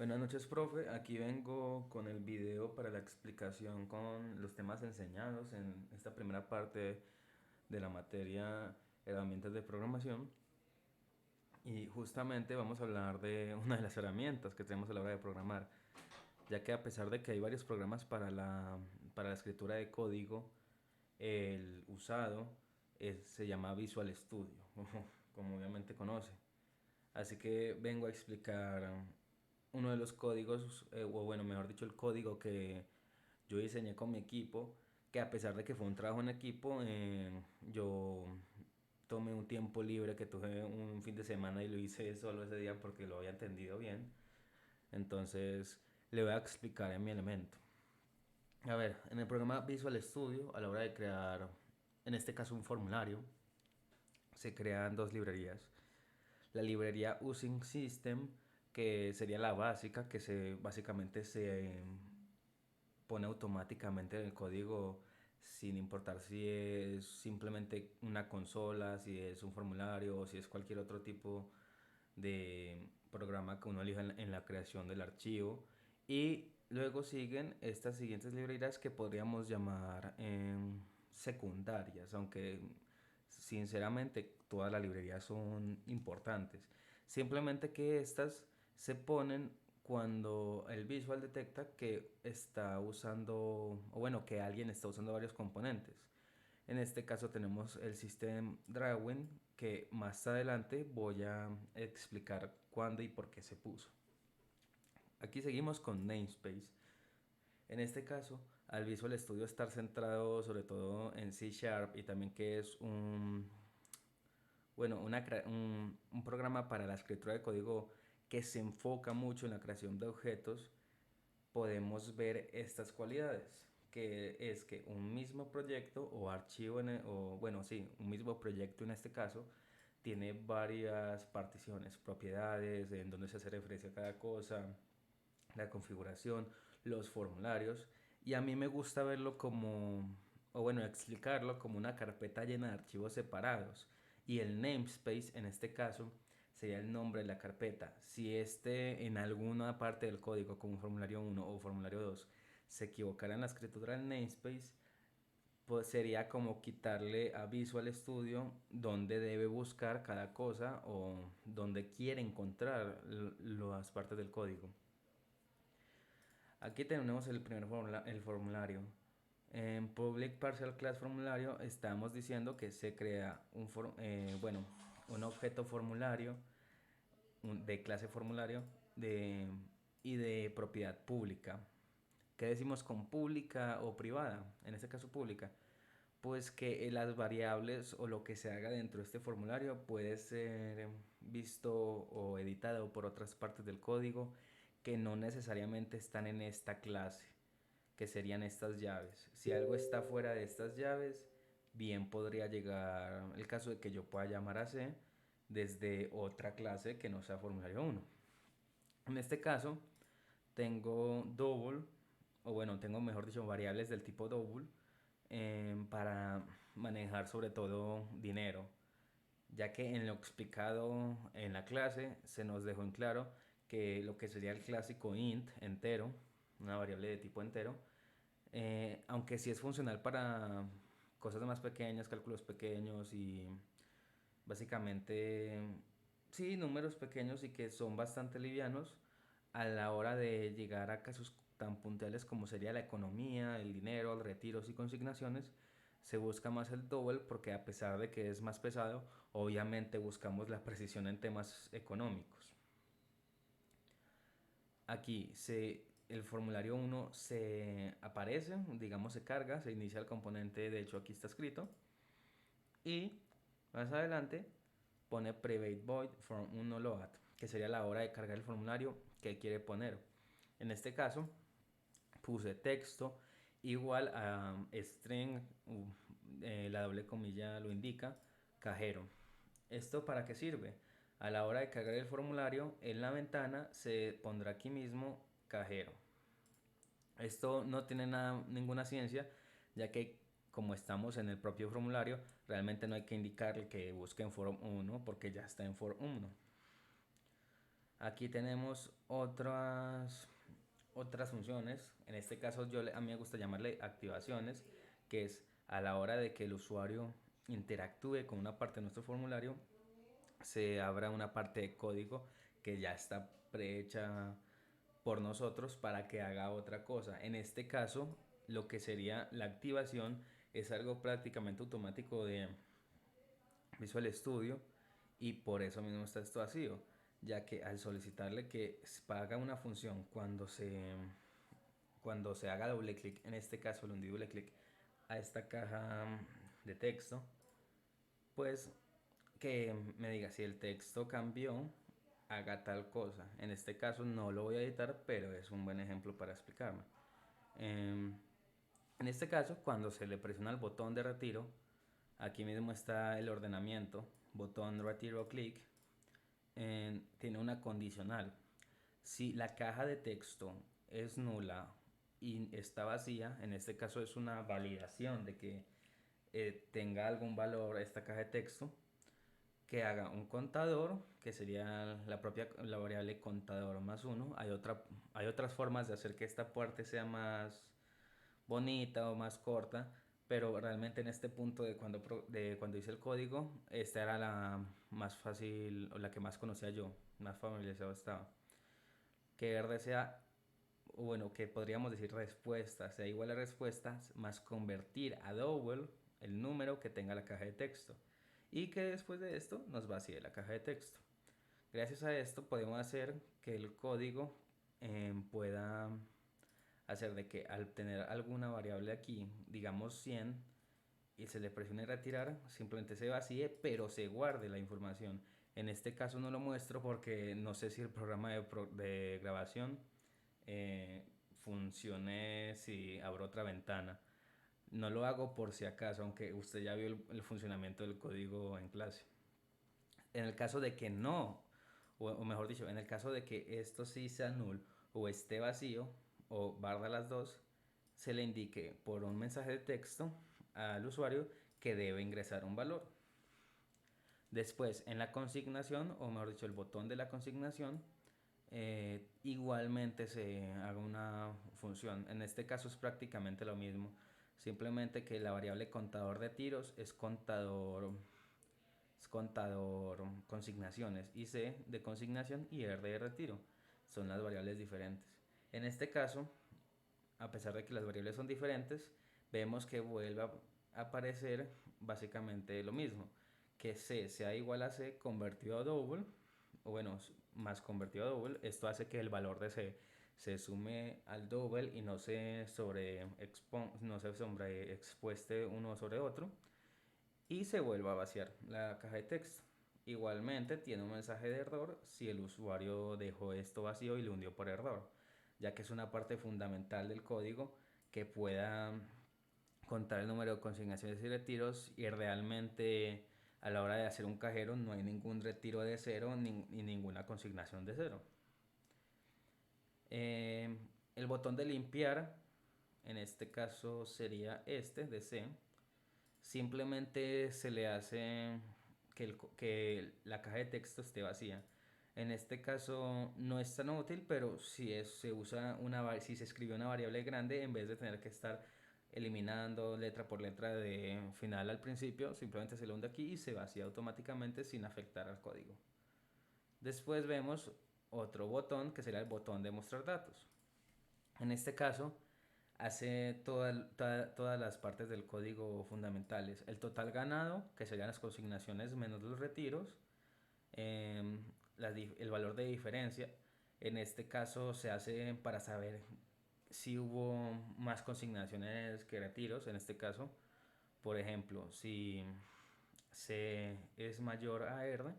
Buenas noches, profe. Aquí vengo con el video para la explicación con los temas enseñados en esta primera parte de la materia herramientas de programación. Y justamente vamos a hablar de una de las herramientas que tenemos a la hora de programar, ya que a pesar de que hay varios programas para la escritura de código, el usado se llama Visual Studio, como obviamente conoce. Así que vengo a explicar uno de los códigos, o bueno, mejor dicho, el código que yo diseñé con mi equipo, que a pesar de que fue un trabajo en equipo, yo tomé un tiempo libre que tuve un fin de semana y lo hice solo ese día porque lo había entendido bien. Entonces le voy a explicar en mi elemento. A ver, en el programa Visual Studio, a la hora de crear, en este caso un formulario, se crean dos librerías. La librería Using System, que sería la básica, que básicamente se pone automáticamente en el código sin importar si es simplemente una consola, si es un formulario o si es cualquier otro tipo de programa que uno elija en la creación del archivo. Y luego siguen estas siguientes librerías que podríamos llamar secundarias, aunque sinceramente todas las librerías son importantes. Simplemente que estas se ponen cuando el visual detecta que está usando, o bueno, que alguien está usando varios componentes. En este caso tenemos el System Drawing, que más adelante voy a explicar cuándo y por qué se puso. Aquí seguimos con Namespace. En este caso, al Visual Studio estar centrado sobre todo en C Sharp y también que es un programa para la escritura de código que se enfoca mucho en la creación de objetos, podemos ver estas cualidades, que es que un mismo proyecto o archivo, o bueno, sí, un mismo proyecto en este caso, tiene varias particiones, propiedades, en donde se hace referencia a cada cosa, la configuración, los formularios, y a mí me gusta verlo como, o bueno, explicarlo como una carpeta llena de archivos separados, y el namespace en este caso sería el nombre de la carpeta. Si este en alguna parte del código, como formulario 1 o formulario 2, se equivocara en la escritura del namespace, pues sería como quitarle a Visual Studio donde debe buscar cada cosa o donde quiere encontrar las partes del código. Aquí tenemos el formulario. En Public Partial Class Formulario estamos diciendo que se crea un objeto formulario de clase formulario de, y de propiedad pública. ¿Qué decimos con pública o privada? En este caso pública. Pues que las variables o lo que se haga dentro de este formulario puede ser visto o editado por otras partes del código que no necesariamente están en esta clase, que serían estas llaves. Si algo está fuera de estas llaves, bien podría llegar el caso de que yo pueda llamar a C desde otra clase que no sea formulario 1. En este caso, tengo double, o bueno, tengo mejor dicho variables del tipo double para manejar sobre todo dinero, ya que en lo explicado en la clase se nos dejó en claro que lo que sería el clásico int entero, una variable de tipo entero, aunque sí es funcional para cosas más pequeñas, cálculos pequeños y básicamente sí, números pequeños y que son bastante livianos a la hora de llegar a casos tan puntuales como sería la economía, el dinero, retiros y consignaciones, se busca más el double porque a pesar de que es más pesado, obviamente buscamos la precisión en temas económicos. Aquí el formulario 1 se aparece, digamos se carga, se inicia el componente, de hecho aquí está escrito, y más adelante pone private void from 1 load, que sería la hora de cargar el formulario que quiere poner. En este caso puse texto igual a string, la doble comilla lo indica, cajero. ¿Esto para qué sirve? A la hora de cargar el formulario, en la ventana se pondrá aquí mismo cajero. Esto no tiene ninguna ciencia, ya que como estamos en el propio formulario, realmente no hay que indicarle que busque en form 1 porque ya está en form 1. Aquí tenemos otras funciones. En este caso a mí me gusta llamarle activaciones, que es a la hora de que el usuario interactúe con una parte de nuestro formulario, se abra una parte de código que ya está prehecha por nosotros para que haga otra cosa. En este caso, lo que sería la activación es algo prácticamente automático de Visual Studio, y por eso mismo está esto vacío, ya que al solicitarle que haga una función cuando se haga doble clic, en este caso le hundí doble clic a esta caja de texto, pues que me diga si el texto cambió, haga tal cosa. En este caso no lo voy a editar, pero es un buen ejemplo para explicarme. Em, en este caso, cuando se le presiona el botón de retiro, aquí mismo está el ordenamiento, botón retiro clic, tiene una condicional. Si la caja de texto es nula y está vacía, en este caso es una validación de que tenga algún valor esta caja de texto, que haga un contador, que sería la variable contador más uno. Hay otras formas de hacer que esta parte sea más bonita o más corta, pero realmente en este punto de cuando hice el código, esta era la más fácil o la que más conocía yo, más familiarizado estaba. Que R sea, bueno, que podríamos decir respuesta, sea igual a respuestas más convertir a double el número que tenga la caja de texto, y que después de esto nos vacíe la caja de texto. Gracias a esto podemos hacer que el código pueda hacer de que al tener alguna variable aquí, digamos 100, y se le presione retirar, simplemente se vacíe, pero se guarde la información. En este caso no lo muestro porque no sé si el programa de grabación eh, funcione si abro otra ventana. No lo hago por si acaso, aunque usted ya vio el funcionamiento del código en clase. En el caso de que no, o mejor dicho, en el caso de que esto sí sea null o esté vacío o barra las dos, se le indique por un mensaje de texto al usuario que debe ingresar un valor. Después, en la consignación, o mejor dicho, el botón de la consignación, igualmente se haga una función. En este caso es prácticamente lo mismo, simplemente que la variable contador de tiros es contador consignaciones, y C de consignación y R de retiro. Son las variables diferentes. En este caso, a pesar de que las variables son diferentes, vemos que vuelve a aparecer básicamente lo mismo, que C sea igual a C convertido a double, o bueno, más convertido a double. Esto hace que el valor de C se sume al double y no se sobreexpueste uno sobre otro, y se vuelva a vaciar la caja de texto. Igualmente tiene un mensaje de error si el usuario dejó esto vacío y lo hundió por error, ya que es una parte fundamental del código que pueda contar el número de consignaciones y retiros, y realmente a la hora de hacer un cajero no hay ningún retiro de cero ni ninguna consignación de cero. Eh, el botón de limpiar, en este caso sería este de C. Simplemente se le hace que la caja de texto esté vacía. En este caso no es tan útil, pero si se escribe una variable grande, en vez de tener que estar eliminando letra por letra de final al principio, simplemente se le hunde aquí y se vacía automáticamente sin afectar al código. Después vemos otro botón que será el botón de mostrar datos. En este caso hace todas las partes del código fundamentales. El total ganado, que serían las consignaciones menos los retiros, em, el valor de diferencia. En este caso se hace para saber si hubo más consignaciones que retiros. En este caso, por ejemplo, si C es mayor a R,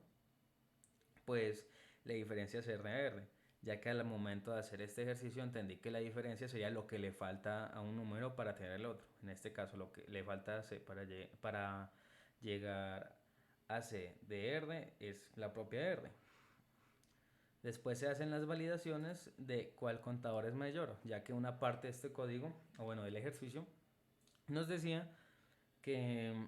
pues la diferencia es R a R, ya que al momento de hacer este ejercicio entendí que la diferencia sería lo que le falta a un número para tener el otro. En este caso, lo que le falta a C para llegar a C de R es la propia R. Después se hacen las validaciones de cuál contador es mayor, ya que una parte de este código, o bueno, del ejercicio, nos decía que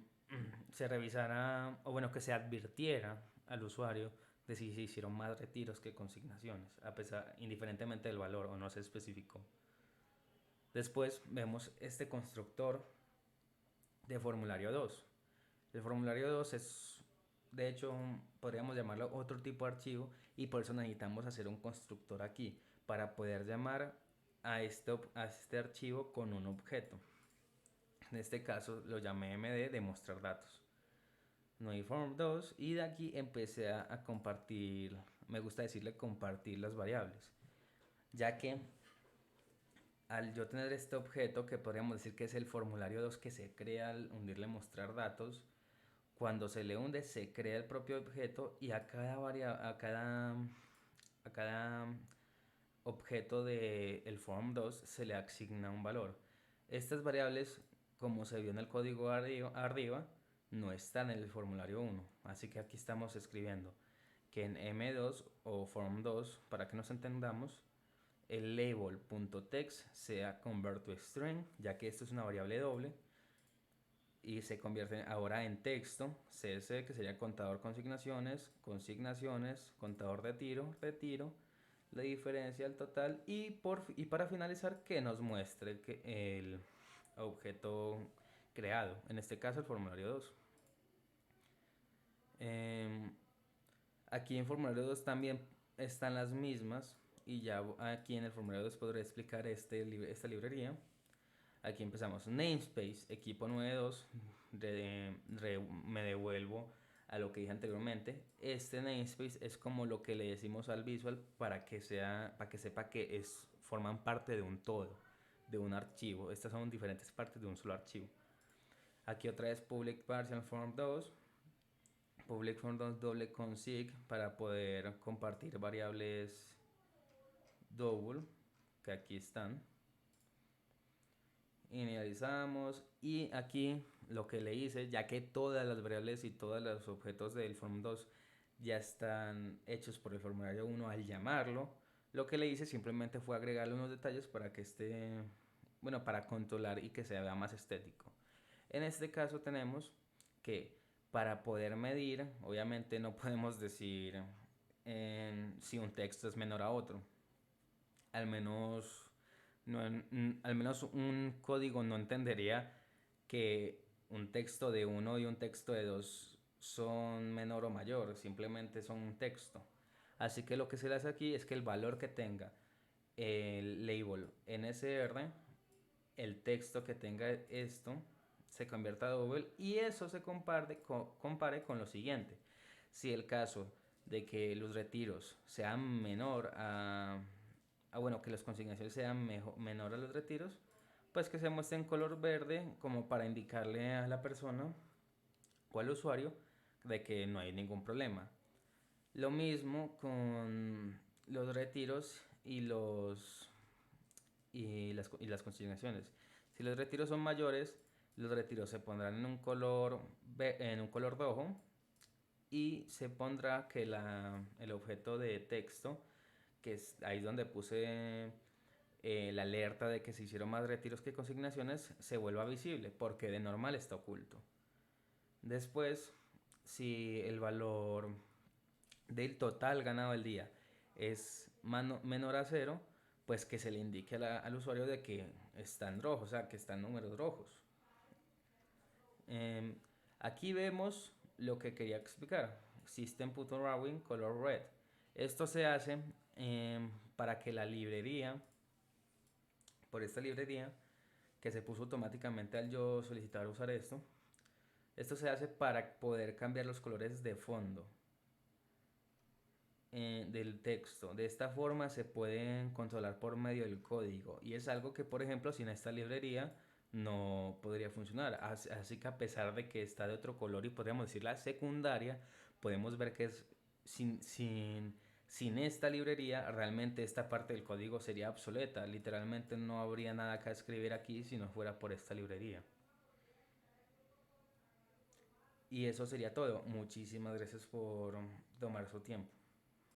se revisara, o bueno, que se advirtiera al usuario de si se hicieron más retiros que consignaciones, a pesar, indiferentemente del valor o no se especificó. Después vemos este constructor de formulario 2. El formulario 2 es, de hecho, podríamos llamarlo otro tipo de archivo y por eso necesitamos hacer un constructor aquí para poder llamar a este archivo con un objeto. En este caso lo llamé md de mostrar datos. No hay form2 y de aquí empecé a compartir, me gusta decirle compartir las variables, ya que al yo tener este objeto que podríamos decir que es el formulario 2 que se crea al hundirle mostrar datos, cuando se le hunde se crea el propio objeto y a cada objeto del form2 se le asigna un valor. Estas variables, como se vio en el código arriba, no están en el formulario 1, así que aquí estamos escribiendo que en m2 o form2, para que nos entendamos, el label.text sea convert to string, ya que esto es una variable doble, y se convierte ahora en texto, CS, que sería contador consignaciones, consignaciones, contador retiro, la diferencia, el total, y para finalizar que nos muestre el objeto creado, en este caso el formulario 2. Aquí en formulario 2 también están las mismas, y ya aquí en el formulario 2 podré explicar esta librería. Aquí empezamos namespace, equipo 92, me devuelvo a lo que dije anteriormente. Este namespace es como lo que le decimos al visual para que sepa que forman parte de un todo, de un archivo. Estas son diferentes partes de un solo archivo. Aquí otra vez public partial form 2, public form 2 doble consig para poder compartir variables double, que aquí están. Inicializamos y aquí lo que le hice, ya que todas las variables y todos los objetos del form2 ya están hechos por el formulario 1 al llamarlo, lo que le hice simplemente fue agregarle unos detalles para que esté, bueno, para controlar y que se vea más estético. En este caso tenemos que para poder medir, obviamente no podemos decir si un texto es menor a otro, al menos no, al menos un código no entendería que un texto de 1 y un texto de 2 son menor o mayor, simplemente son un texto. Así que lo que se le hace aquí es que el valor que tenga el label NSR, el texto que tenga esto, se convierta a double y eso se compare con lo siguiente. Si el caso de que los retiros sean menor bueno, que las consignaciones sean menor a los retiros, pues que se muestre en color verde como para indicarle a la persona o al usuario de que no hay ningún problema. Lo mismo con los retiros y las consignaciones. Si los retiros son mayores, los retiros se pondrán en un color rojo y se pondrá que el objeto de texto, que es ahí donde puse la alerta de que se hicieron más retiros que consignaciones, se vuelva visible porque de normal está oculto. Después, si el valor del total ganado el día es menor a 0, pues que se le indique al usuario de que está en rojo, o sea, que están números rojos. Aquí vemos lo que quería explicar. System.drawing color red. Esto se hace para que la librería, por esta librería, que se puso automáticamente al yo solicitar usar esto se hace para poder cambiar los colores de fondo del texto. De esta forma se pueden controlar por medio del código y es algo que, por ejemplo, sin esta librería no podría funcionar. Así que a pesar de que está de otro color y podríamos decir la secundaria, podemos ver que es sin esta librería realmente esta parte del código sería obsoleta. Literalmente no habría nada que escribir aquí si no fuera por esta librería. Y eso sería todo. Muchísimas gracias por tomar su tiempo.